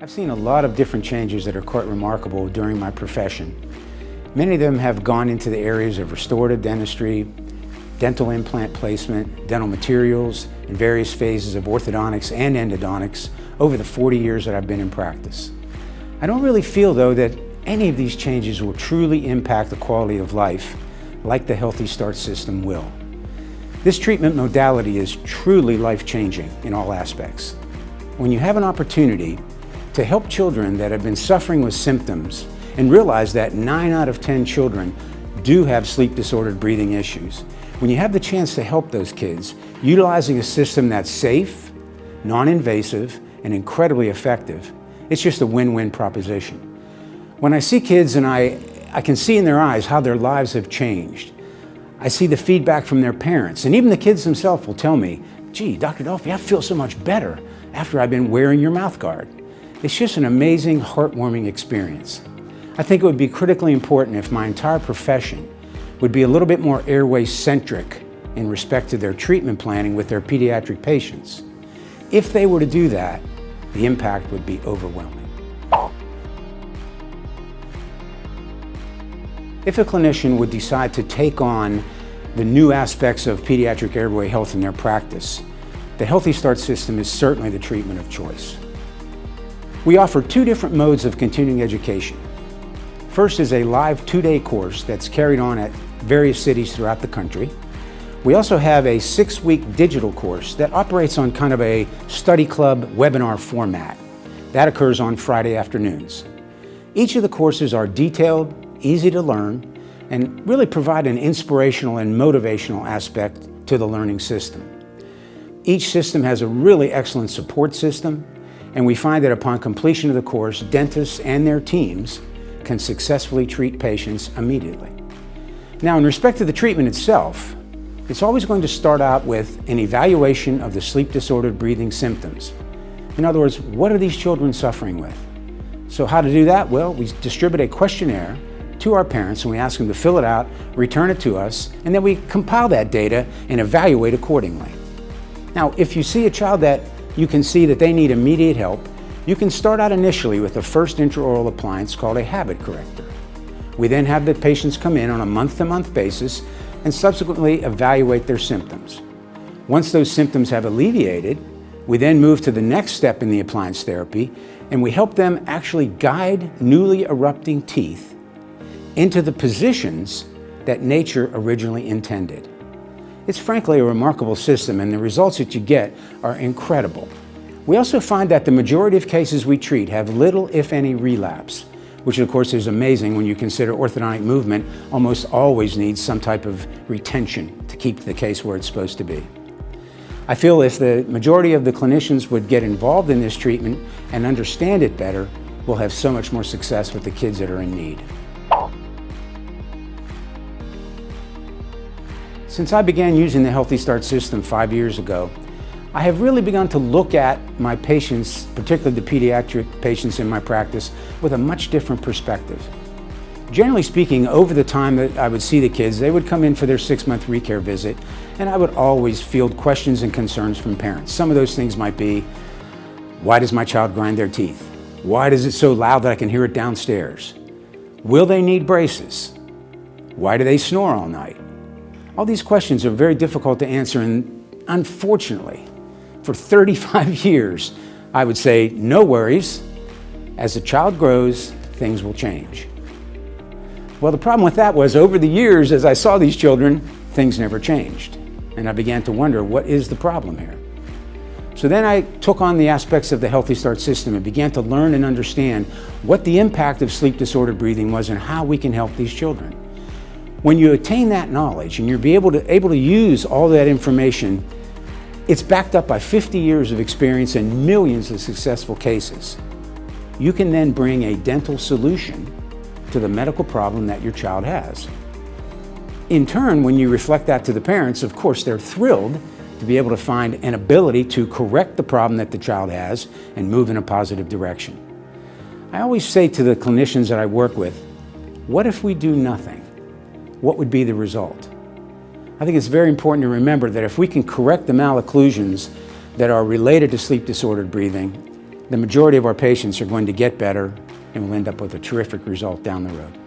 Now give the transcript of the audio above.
I've seen a lot of different changes that are quite remarkable during my profession. Many of them have gone into the areas of restorative dentistry, dental implant placement, dental materials, and various phases of orthodontics and endodontics over the 40 years that I've been in practice. I don't really feel, though, that any of these changes will truly impact the quality of life like the HealthyStart system will. This treatment modality is truly life-changing in all aspects. When you have an opportunity to help children that have been suffering with symptoms and realize that 9 out of 10 children do have sleep-disordered breathing issues, when you have the chance to help those kids utilizing a system that's safe, non-invasive, and incredibly effective, it's just a win-win proposition. When I see kids and I can see in their eyes how their lives have changed. I see the feedback from their parents, and even the kids themselves will tell me, "Gee, Dr. Dolfi, I feel so much better after I've been wearing your mouth guard." It's just an amazing, heartwarming experience. I think it would be critically important if my entire profession would be a little bit more airway-centric in respect to their treatment planning with their pediatric patients. If they were to do that, the impact would be overwhelming. If a clinician would decide to take on the new aspects of pediatric airway health in their practice, the HealthyStart system is certainly the treatment of choice. We offer 2 different modes of continuing education. First is a live 2-day course that's carried on at various cities throughout the country. We also have a 6-week digital course that operates on kind of a study club webinar format. That occurs on Friday afternoons. Each of the courses are detailed, easy to learn, and really provide an inspirational and motivational aspect to the learning system. Each system has a really excellent support system, and we find that upon completion of the course, dentists and their teams can successfully treat patients immediately. Now, in respect to the treatment itself, it's always going to start out with an evaluation of the sleep-disordered breathing symptoms. In other words, what are these children suffering with? So how to do that? Well, we distribute a questionnaire to our parents, and we ask them to fill it out, return it to us, and then we compile that data and evaluate accordingly. Now, if you see a child that you can see that they need immediate help, you can start out initially with the first intraoral appliance called a habit corrector. We then have the patients come in on a month-to-month basis and subsequently evaluate their symptoms. Once those symptoms have alleviated, we then move to the next step in the appliance therapy, and we help them actually guide newly erupting teeth into the positions that nature originally intended. It's frankly a remarkable system, and the results that you get are incredible. We also find that the majority of cases we treat have little, if any, relapse, which of course is amazing when you consider orthodontic movement almost always needs some type of retention to keep the case where it's supposed to be. I feel if the majority of the clinicians would get involved in this treatment and understand it better, we'll have so much more success with the kids that are in need. Since I began using the HealthyStart system 5 years ago, I have really begun to look at my patients, particularly the pediatric patients in my practice, with a much different perspective. Generally speaking, over the time that I would see the kids, they would come in for their 6-month recare visit, and I would always field questions and concerns from parents. Some of those things might be, why does my child grind their teeth? Why is it so loud that I can hear it downstairs? Will they need braces? Why do they snore all night? All these questions are very difficult to answer, and unfortunately, for 35 years, I would say, no worries. As the child grows, things will change. Well, the problem with that was over the years, as I saw these children, things never changed. And I began to wonder, what is the problem here? So then I took on the aspects of the HealthyStart system and began to learn and understand what the impact of sleep-disordered breathing was and how we can help these children. When you attain that knowledge and you're able to use all that information, it's backed up by 50 years of experience and millions of successful cases. You can then bring a dental solution to the medical problem that your child has. In turn, when you reflect that to the parents, of course, they're thrilled to be able to find an ability to correct the problem that the child has and move in a positive direction. I always say to the clinicians that I work with, what if we do nothing? What would be the result? I think it's very important to remember that if we can correct the malocclusions that are related to sleep-disordered breathing, the majority of our patients are going to get better and will end up with a terrific result down the road.